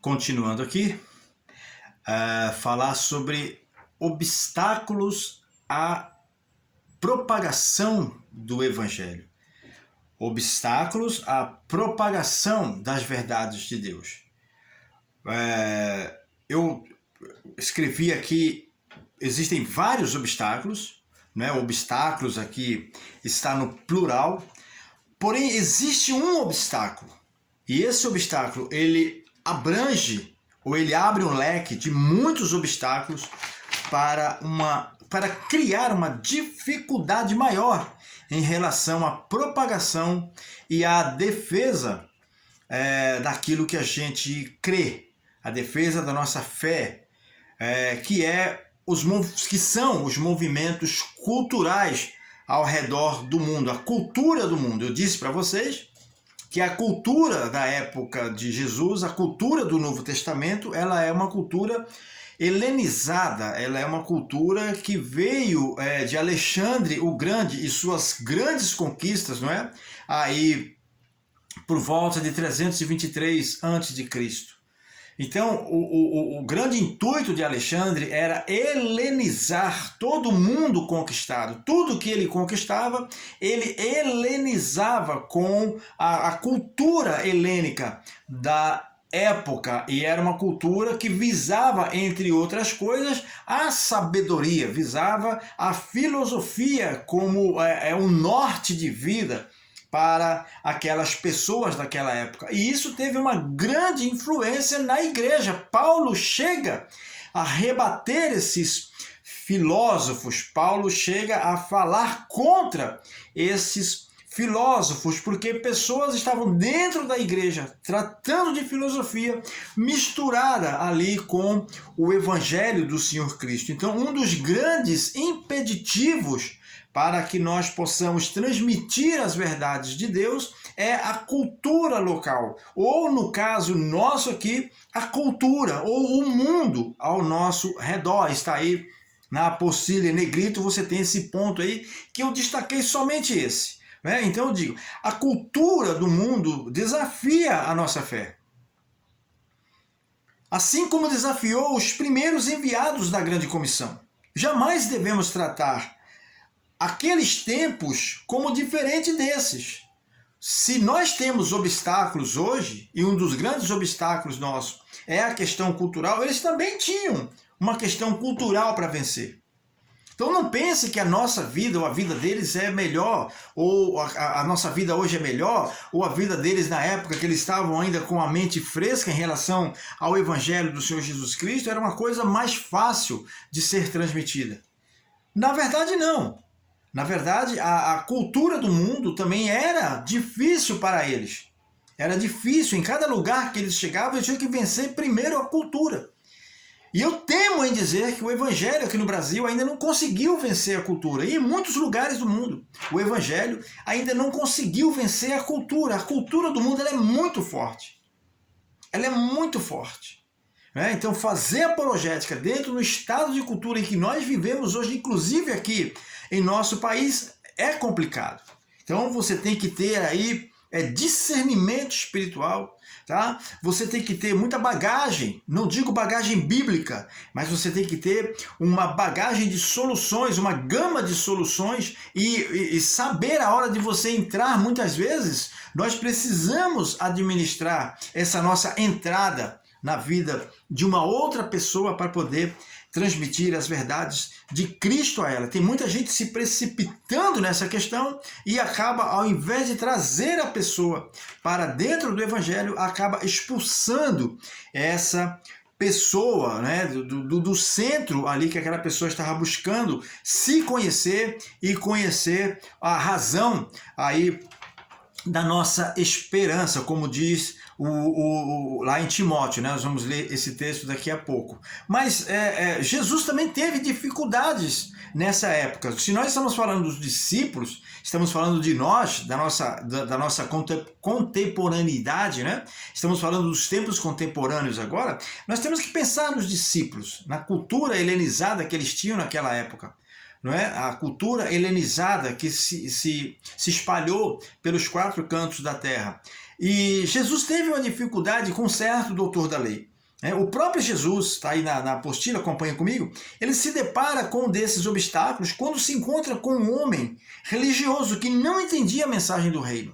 continuando aqui, falar sobre obstáculos à propagação do Evangelho. Obstáculos à propagação das verdades de Deus. Eu escrevi aqui, existem vários obstáculos, né? Obstáculos aqui está no plural, porém existe um obstáculo, e esse obstáculo ele abrange, ou ele abre um leque de muitos obstáculos para criar uma dificuldade maior em relação à propagação e à defesa daquilo que a gente crê, a defesa da nossa fé, que são os movimentos culturais ao redor do mundo, a cultura do mundo. Eu disse para vocês que a cultura da época de Jesus, a cultura do Novo Testamento, ela é uma cultura helenizada, ela é uma cultura que veio de Alexandre o Grande e suas grandes conquistas, não é? Aí por volta de 323 a.C. Então, o grande intuito de Alexandre era helenizar todo mundo conquistado. Tudo que ele conquistava, ele helenizava com a cultura helênica da época. E era uma cultura que visava, entre outras coisas, a sabedoria, visava a filosofia como um norte de vida para aquelas pessoas daquela época. E isso teve uma grande influência na igreja. Paulo chega a rebater esses filósofos, Paulo chega a falar contra esses filósofos, porque pessoas estavam dentro da igreja tratando de filosofia misturada ali com o evangelho do Senhor Cristo. Então, um dos grandes impeditivos para que nós possamos transmitir as verdades de Deus é a cultura local, ou no caso nosso aqui, a cultura ou o mundo ao nosso redor. Está aí na apostila em negrito, você tem esse ponto aí que eu destaquei somente esse. Então eu digo, a cultura do mundo desafia a nossa fé. Assim como desafiou os primeiros enviados da grande comissão. Jamais devemos tratar aqueles tempos como diferente desses. Se nós temos obstáculos hoje, e um dos grandes obstáculos nossos é a questão cultural, eles também tinham uma questão cultural para vencer. Então não pense que a nossa vida ou a vida deles é melhor, ou a nossa vida hoje é melhor, ou a vida deles na época que eles estavam ainda com a mente fresca em relação ao Evangelho do Senhor Jesus Cristo, era uma coisa mais fácil de ser transmitida. Na verdade, não. Na verdade, a cultura do mundo também era difícil para eles. Era difícil, em cada lugar que eles chegavam, eles tinham que vencer primeiro a cultura. E eu temo em dizer que o Evangelho aqui no Brasil ainda não conseguiu vencer a cultura. E em muitos lugares do mundo, o Evangelho ainda não conseguiu vencer a cultura. A cultura do mundo ela é muito forte. Ela é muito forte. Então, fazer apologética dentro do estado de cultura em que nós vivemos hoje, inclusive aqui em nosso país, é complicado. Então, você tem que ter aí discernimento espiritual, tá? Você tem que ter muita bagagem, não digo bagagem bíblica, mas você tem que ter uma bagagem de soluções, uma gama de soluções e saber a hora de você entrar. Muitas vezes, nós precisamos administrar essa nossa entrada na vida de uma outra pessoa para poder transmitir as verdades de Cristo a ela. Tem muita gente se precipitando nessa questão e acaba, ao invés de trazer a pessoa para dentro do Evangelho, acaba expulsando essa pessoa, né, do centro ali que aquela pessoa estava buscando se conhecer e conhecer a razão aí da nossa esperança, como diz lá em Timóteo, né? Nós vamos ler esse texto daqui a pouco. Mas Jesus também teve dificuldades nessa época. Se nós estamos falando dos discípulos, estamos falando de nós, da nossa contemporaneidade, né? Estamos falando dos tempos contemporâneos agora, nós temos que pensar nos discípulos, na cultura helenizada que eles tinham naquela época. Não é? A cultura helenizada que se espalhou pelos quatro cantos da terra. E Jesus teve uma dificuldade com um certo doutor da lei. O próprio Jesus, está aí na apostila, acompanha comigo, ele se depara com um desses obstáculos quando se encontra com um homem religioso que não entendia a mensagem do reino.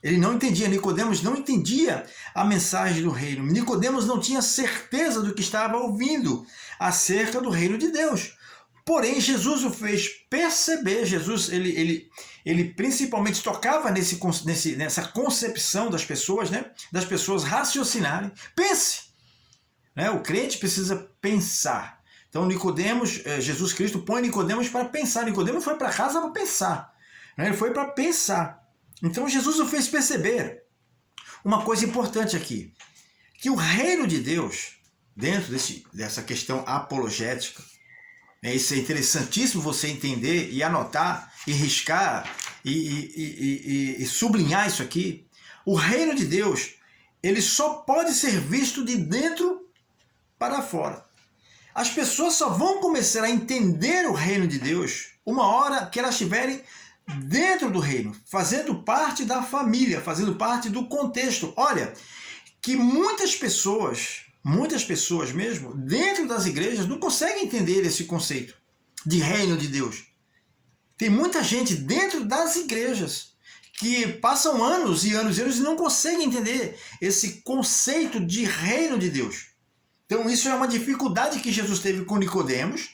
Ele não entendia, Nicodemos não entendia a mensagem do reino. Nicodemos não tinha certeza do que estava ouvindo acerca do reino de Deus. Porém, Jesus o fez perceber. Jesus, ele principalmente tocava nessa concepção das pessoas, né? Das pessoas raciocinarem. Pense! Né? O crente precisa pensar. Então, Nicodemos, Jesus Cristo põe Nicodemos para pensar. Nicodemos foi para casa para pensar. Né? Ele foi para pensar. Então, Jesus o fez perceber uma coisa importante aqui, que o reino de Deus, dentro dessa questão apologética, isso é interessantíssimo você entender e anotar, e riscar, e sublinhar isso aqui. O reino de Deus, ele só pode ser visto de dentro para fora. As pessoas só vão começar a entender o reino de Deus uma hora que elas estiverem dentro do reino, fazendo parte da família, fazendo parte do contexto. Olha, que muitas pessoas mesmo, dentro das igrejas, não conseguem entender esse conceito de reino de Deus. Tem muita gente dentro das igrejas que passam anos e anos e anos e não conseguem entender esse conceito de reino de Deus. Então isso é uma dificuldade que Jesus teve com Nicodemos.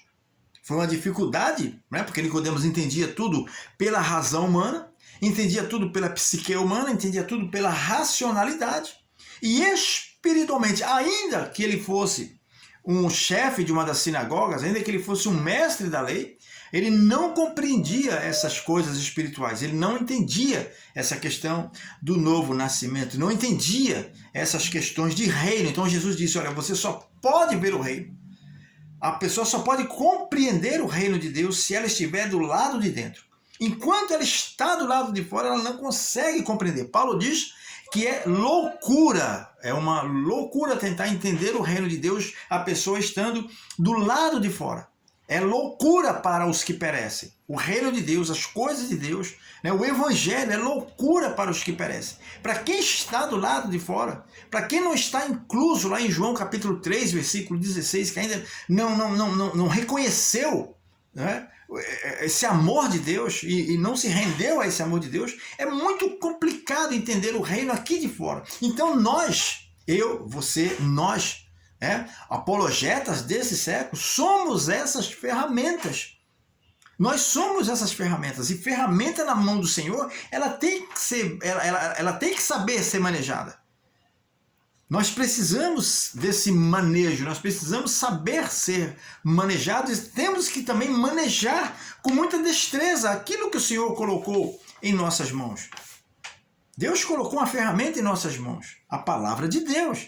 Foi uma dificuldade, né? Porque Nicodemos entendia tudo pela razão humana, entendia tudo pela psique humana, entendia tudo pela racionalidade. E espiritualmente, ainda que ele fosse um chefe de uma das sinagogas, ainda que ele fosse um mestre da lei, ele não compreendia essas coisas espirituais, ele não entendia essa questão do novo nascimento, não entendia essas questões de reino. Então Jesus disse, olha, você só pode ver o reino, a pessoa só pode compreender o reino de Deus se ela estiver do lado de dentro. Enquanto ela está do lado de fora, ela não consegue compreender. Paulo diz que é loucura, é uma loucura tentar entender o reino de Deus, a pessoa estando do lado de fora. É loucura para os que perecem. O reino de Deus, as coisas de Deus, né? O evangelho é loucura para os que perecem. Para quem está do lado de fora, para quem não está incluso lá em João capítulo 3, versículo 16, que ainda não reconheceu, né, esse amor de Deus e não se rendeu a esse amor de Deus, é muito complicado entender o reino aqui de fora. Então nós, eu, você, nós, apologetas desse século, somos essas ferramentas. Nós somos essas ferramentas. E ferramenta na mão do Senhor, ela tem que ser, ela tem que saber ser manejada. Nós precisamos desse manejo, nós precisamos saber ser manejados e temos que também manejar com muita destreza aquilo que o Senhor colocou em nossas mãos. Deus colocou uma ferramenta em nossas mãos, a palavra de Deus.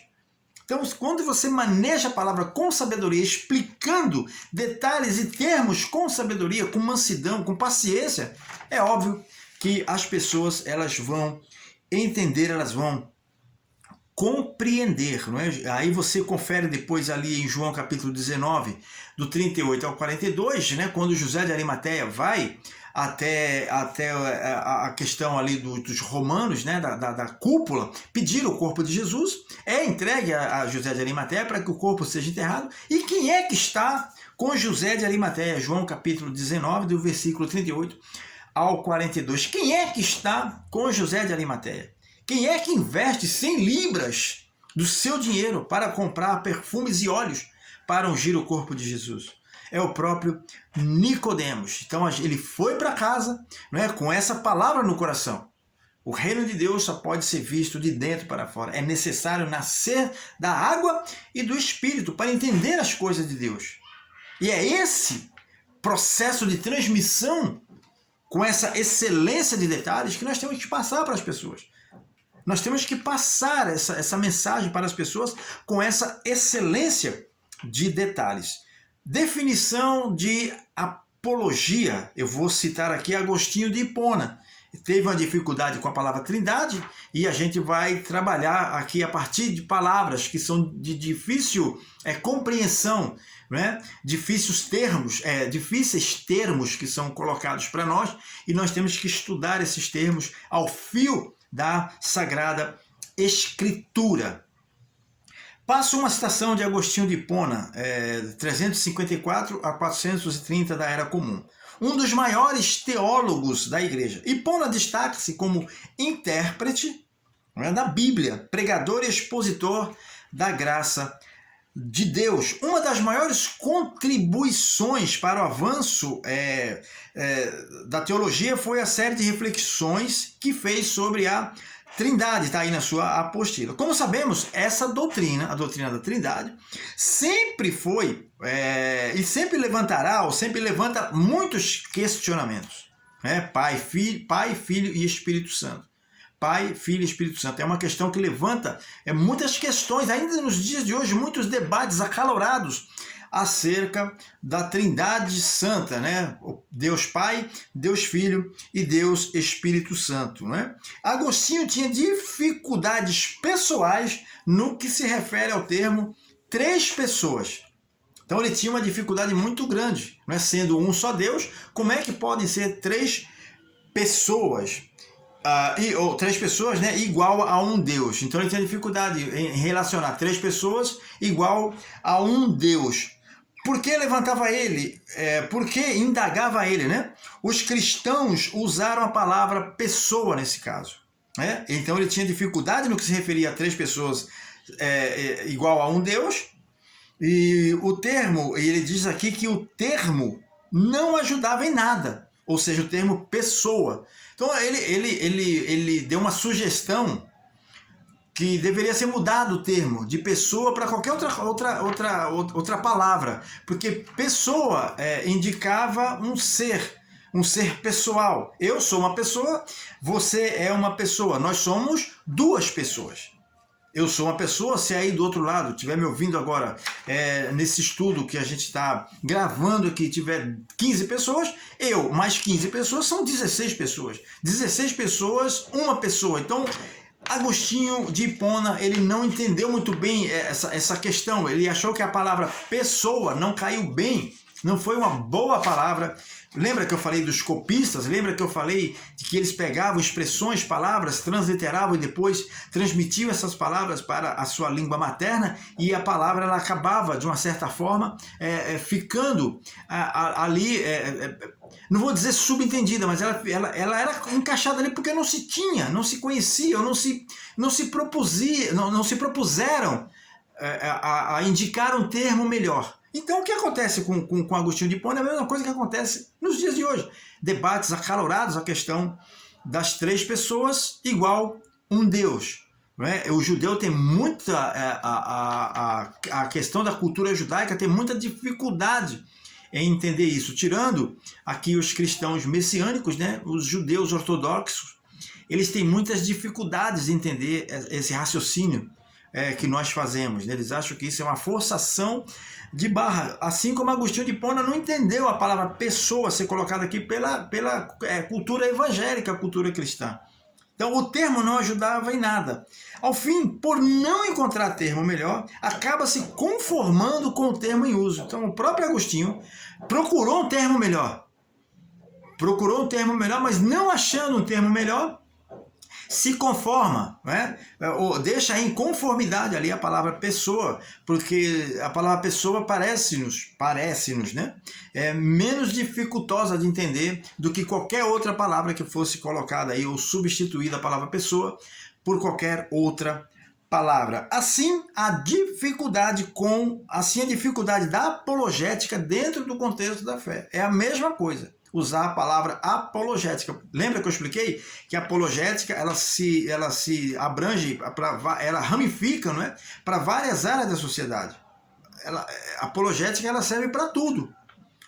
Então, quando você maneja a palavra com sabedoria, explicando detalhes e termos com sabedoria, com mansidão, com paciência, é óbvio que as pessoas elas vão entender, elas vão compreender, não é? Aí você confere depois ali em João capítulo 19, do 38 ao 42, né? Quando José de Arimateia vai até a questão ali dos romanos, né? da cúpula, pedir o corpo de Jesus, é entregue a José de Arimateia para que o corpo seja enterrado. E quem é que está com José de Arimateia? João capítulo 19, do versículo 38 ao 42. Quem é que está com José de Arimateia? Quem é que investe 100 libras do seu dinheiro para comprar perfumes e óleos para ungir o corpo de Jesus? É o próprio Nicodemos. Então ele foi para casa, né, com essa palavra no coração. O reino de Deus só pode ser visto de dentro para fora. É necessário nascer da água e do Espírito para entender as coisas de Deus. E é esse processo de transmissão, com essa excelência de detalhes, que nós temos que passar para as pessoas. Nós temos que passar essa mensagem para as pessoas com essa excelência de detalhes. Definição de apologia. Eu vou citar aqui Agostinho de Hipona. Teve uma dificuldade com a palavra trindade e a gente vai trabalhar aqui a partir de palavras que são de difícil compreensão, né? Difíceis termos que são colocados para nós, e nós temos que estudar esses termos ao fio da Sagrada Escritura. Passo uma citação de Agostinho de Hipona, 354 a 430 da Era Comum. Um dos maiores teólogos da igreja. Hipona destaca-se como intérprete da Bíblia, pregador e expositor da graça de Deus. Uma das maiores contribuições para o avanço da teologia foi a série de reflexões que fez sobre a Trindade, está aí na sua apostila. Como sabemos, essa doutrina, a doutrina da Trindade, sempre foi e sempre levantará, ou sempre levanta muitos questionamentos. Pai, Filho e Espírito Santo. Pai, Filho e Espírito Santo. É uma questão que levanta muitas questões, ainda nos dias de hoje, muitos debates acalorados acerca da Trindade Santa, né? Deus Pai, Deus Filho e Deus Espírito Santo, né? Agostinho tinha dificuldades pessoais no que se refere ao termo três pessoas. Então ele tinha uma dificuldade muito grande, né? Sendo um só Deus, como é que podem ser três pessoas? Ou três pessoas, né, igual a um Deus. Então ele tinha dificuldade em relacionar três pessoas igual a um Deus. Por que levantava ele? Por que indagava ele, né? Os cristãos usaram a palavra pessoa nesse caso. Né? Então ele tinha dificuldade no que se referia a três pessoas igual a um Deus. E o termo, ele diz aqui que o termo não ajudava em nada. Ou seja, o termo pessoa. Então ele deu uma sugestão que deveria ser mudado o termo de pessoa para qualquer outra palavra, porque pessoa indicava um ser pessoal. Eu sou uma pessoa, você é uma pessoa, nós somos duas pessoas. Eu sou uma pessoa, se aí do outro lado estiver me ouvindo agora nesse estudo que a gente está gravando aqui, tiver 15 pessoas, eu mais 15 pessoas são 16 pessoas. 16 pessoas, uma pessoa. Então, Agostinho de Hipona, ele não entendeu muito bem essa questão. Ele achou que a palavra pessoa não caiu bem, não foi uma boa palavra. Lembra que eu falei dos copistas? Lembra que eu falei de que eles pegavam expressões, palavras, transliteravam e depois transmitiam essas palavras para a sua língua materna, e a palavra ela acabava, de uma certa forma, ficando ali, não vou dizer subentendida, mas ela era encaixada ali porque não se tinha, não se conhecia, ou não se propuseram a indicar um termo melhor. Então, o que acontece com Agostinho de Hipona é a mesma coisa que acontece nos dias de hoje. Debates acalorados, a questão das três pessoas igual um Deus. Né? O judeu tem muita... a questão da cultura judaica tem muita dificuldade em entender isso. Tirando aqui os cristãos messiânicos, né? Os judeus ortodoxos, eles têm muitas dificuldades de entender esse raciocínio que nós fazemos. Né? Eles acham que isso é uma forçação de barra, assim como Agostinho de Hipona não entendeu a palavra pessoa ser colocada aqui pela cultura evangélica, a cultura cristã. Então o termo não ajudava em nada. Ao fim, por não encontrar termo melhor, acaba se conformando com o termo em uso. Então o próprio Agostinho procurou um termo melhor. Mas não achando um termo melhor, se conforma, né? Ou deixa em conformidade ali a palavra pessoa, porque a palavra pessoa parece-nos, né? Menos dificultosa de entender do que qualquer outra palavra que fosse colocada aí, ou substituída a palavra pessoa por qualquer outra palavra. Assim, a dificuldade da apologética dentro do contexto da fé é a mesma coisa. Usar a palavra apologética. Lembra que eu expliquei que a apologética ela se abrange, ela ramifica, não é? Para várias áreas da sociedade. A apologética ela serve para tudo.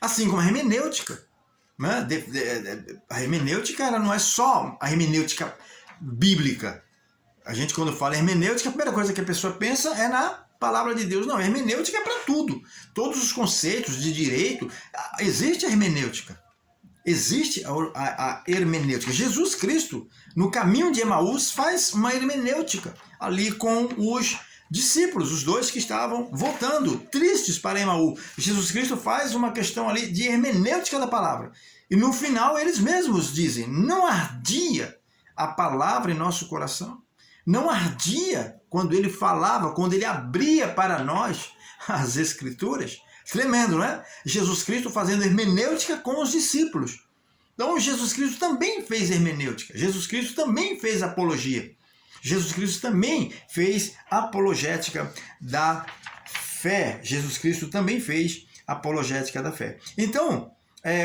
Assim como a hermenêutica. Né? A hermenêutica ela não é só a hermenêutica bíblica. A gente, quando fala hermenêutica, a primeira coisa que a pessoa pensa é na palavra de Deus. Não, a hermenêutica é para tudo. Todos os conceitos de direito, existe a hermenêutica. Existe a hermenêutica. Jesus Cristo, no caminho de Emaús, faz uma hermenêutica ali com os discípulos, os dois que estavam voltando, tristes para Emaús. Jesus Cristo faz uma questão ali de hermenêutica da palavra. E no final eles mesmos dizem, não ardia a palavra em nosso coração? não ardia quando ele falava, quando ele abria para nós as Escrituras? Tremendo, não é? Jesus Cristo fazendo hermenêutica com os discípulos. Então, Jesus Cristo também fez hermenêutica. Jesus Cristo também fez apologia. Jesus Cristo também fez apologética da fé. Jesus Cristo também fez apologética da fé. Então,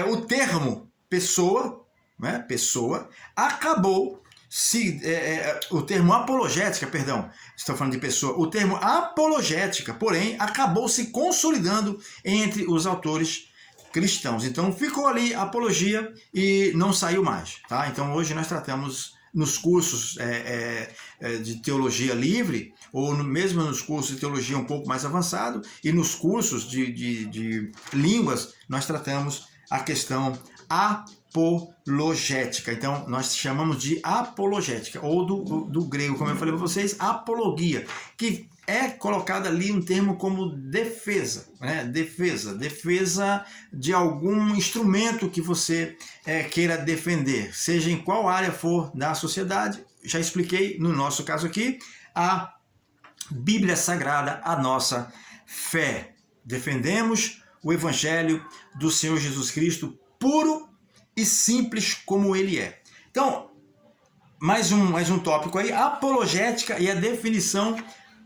o termo pessoa, né, pessoa, acabou o termo apologética, perdão, estou falando de pessoa, o termo apologética, porém, acabou se consolidando entre os autores cristãos. Então ficou ali apologia e não saiu mais, tá? Então hoje nós tratamos nos cursos de teologia livre, ou mesmo nos cursos de teologia um pouco mais avançado, e nos cursos de línguas, nós tratamos a questão apologética. Então, nós chamamos de apologética, ou do grego, como eu falei para vocês, apologia, que é colocado ali um termo como defesa, né? Defesa de algum instrumento que você queira defender, seja em qual área for da sociedade. Já expliquei, no nosso caso aqui, a Bíblia Sagrada, a nossa fé. Defendemos o Evangelho do Senhor Jesus Cristo puro e simples como ele é. Então, mais um tópico aí, apologética e a definição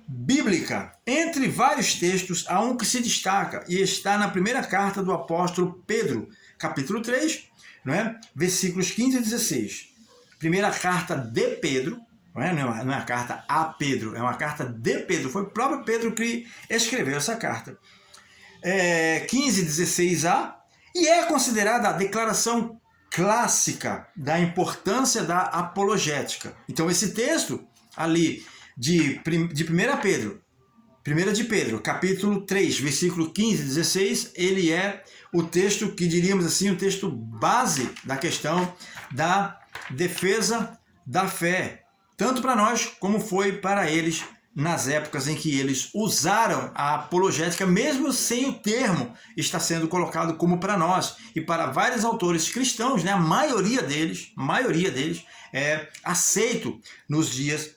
bíblica. Entre vários textos, há um que se destaca e está na primeira carta do apóstolo Pedro, capítulo 3, não é? Versículos 15 e 16. Primeira carta de Pedro, não é uma carta a Pedro, é uma carta de Pedro. Foi o próprio Pedro que escreveu essa carta. 15 e 16a, e é considerada a declaração clássica da importância da apologética. Então esse texto ali de 1 Pedro, capítulo 3, versículo 15 e 16, ele é o texto que diríamos assim, o texto base da questão da defesa da fé, tanto para nós como foi para eles nas épocas em que eles usaram a apologética, mesmo sem o termo estar sendo colocado como para nós. E para vários autores cristãos, né, a maioria deles é aceito nos dias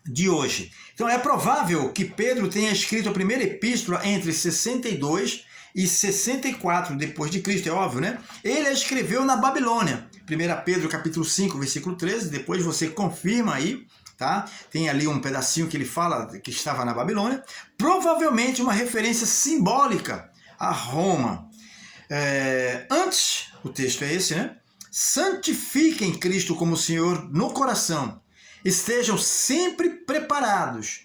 de hoje. Então é provável que Pedro tenha escrito a primeira epístola entre 62 e 64 depois de Cristo, é óbvio, né? Ele a escreveu na Babilônia. 1 Pedro capítulo 5, versículo 13, depois você confirma aí, tá? Tem ali um pedacinho que ele fala que estava na Babilônia, provavelmente uma referência simbólica a Roma. Antes, o texto é esse, né? Santifiquem Cristo como Senhor no coração, estejam sempre preparados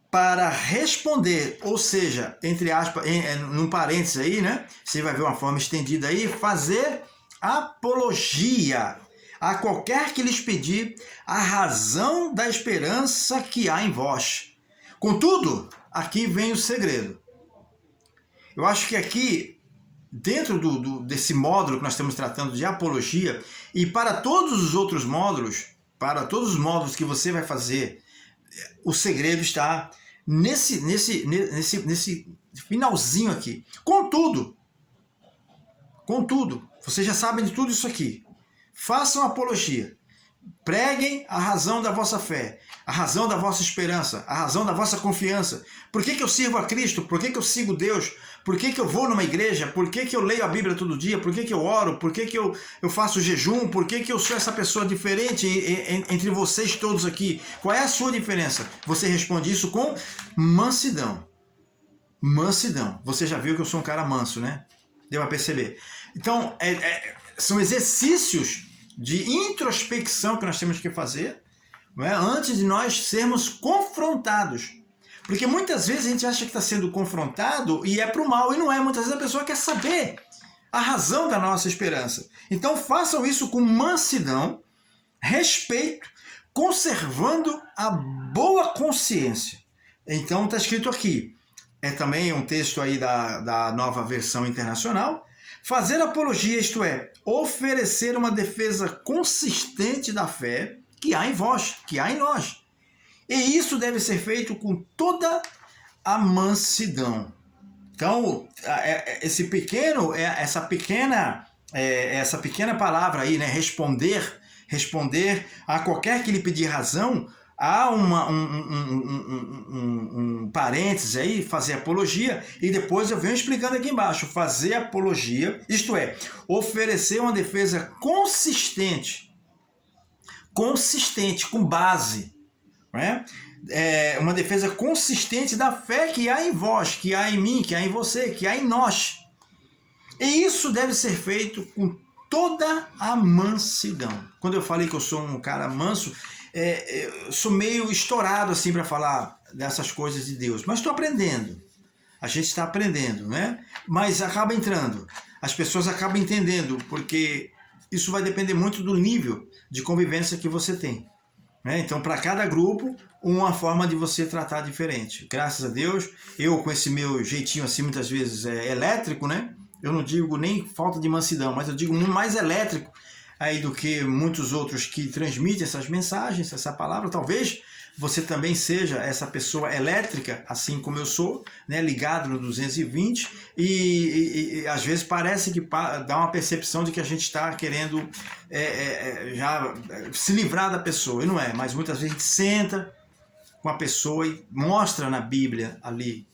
para responder, ou seja, entre aspas, num parênteses aí, né? Você vai ver uma forma estendida aí, fazer apologia a qualquer que lhes pedir a razão da esperança que há em vós. Contudo, aqui vem o segredo. Eu acho que aqui, dentro desse módulo que nós estamos tratando de apologia, e para todos os outros módulos, para todos os módulos que você vai fazer, o segredo está nesse finalzinho aqui. Contudo, vocês já sabem de tudo isso aqui. Façam apologia. Preguem a razão da vossa fé, a razão da vossa esperança, a razão da vossa confiança. Por que eu sirvo a Cristo? Por que eu sigo Deus? Por que eu vou numa igreja? Por que eu leio a Bíblia todo dia? Por que eu oro? Por que eu faço jejum? Por que eu sou essa pessoa diferente entre vocês todos aqui? Qual é a sua diferença? Você responde isso com mansidão. Mansidão. Você já viu que eu sou um cara manso, né? Deu a perceber. Então, são exercícios de introspecção que nós temos que fazer, não é? Antes de nós sermos confrontados. Porque muitas vezes a gente acha que está sendo confrontado e é para o mal, e não é. Muitas vezes a pessoa quer saber a razão da nossa esperança. Então façam isso com mansidão, respeito, conservando a boa consciência. Então está escrito aqui, é também um texto aí da Nova Versão Internacional, fazer apologia, isto é, oferecer uma defesa consistente da fé que há em vós, que há em nós. E isso deve ser feito com toda a mansidão. Então, essa pequena palavra aí, né, responder a qualquer que lhe pedir razão, há um parênteses aí, fazer apologia, e depois eu venho explicando aqui embaixo, fazer apologia, isto é, oferecer uma defesa consistente, com base, né? Uma defesa consistente da fé que há em vós, que há em mim, que há em você, que há em nós. E isso deve ser feito com toda a mansidão. Quando eu falei que eu sou um cara manso, eu sou meio estourado assim para falar dessas coisas de Deus, mas estou aprendendo. A gente está aprendendo, né? Mas acaba entrando. As pessoas acabam entendendo, porque isso vai depender muito do nível de convivência que você tem, né? Então, para cada grupo, uma forma de você tratar diferente. Graças a Deus, eu com esse meu jeitinho assim, muitas vezes elétrico, né? Eu não digo nem falta de mansidão, mas eu digo mais elétrico aí do que muitos outros que transmitem essas mensagens, essa palavra. Talvez você também seja essa pessoa elétrica, assim como eu sou, né, ligado no 220, e às vezes parece que dá uma percepção de que a gente está querendo já se livrar da pessoa, e não é, mas muitas vezes a gente senta com a pessoa e mostra na Bíblia ali.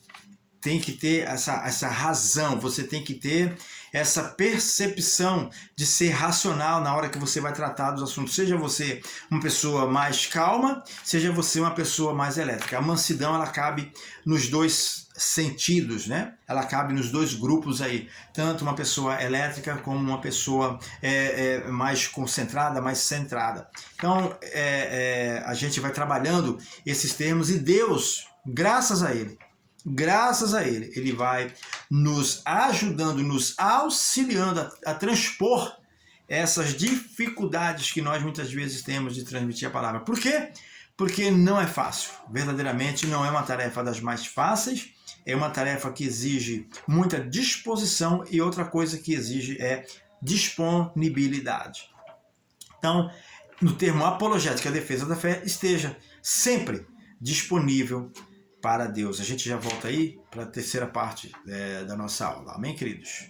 Tem que ter essa razão, você tem que ter essa percepção de ser racional na hora que você vai tratar dos assuntos. Seja você uma pessoa mais calma, seja você uma pessoa mais elétrica. A mansidão, ela cabe nos dois sentidos, né? Ela cabe nos dois grupos aí. Tanto uma pessoa elétrica como uma pessoa mais concentrada, mais centrada. Então, a gente vai trabalhando esses termos e Deus, graças a Ele, Ele vai nos ajudando, nos auxiliando a transpor essas dificuldades que nós muitas vezes temos de transmitir a palavra. Por quê? Porque não é fácil. Verdadeiramente não é uma tarefa das mais fáceis, é uma tarefa que exige muita disposição e outra coisa que exige é disponibilidade. Então, no termo apologética, a defesa da fé, esteja sempre disponível para Deus. A gente já volta aí para a terceira parte da nossa aula. Amém, queridos?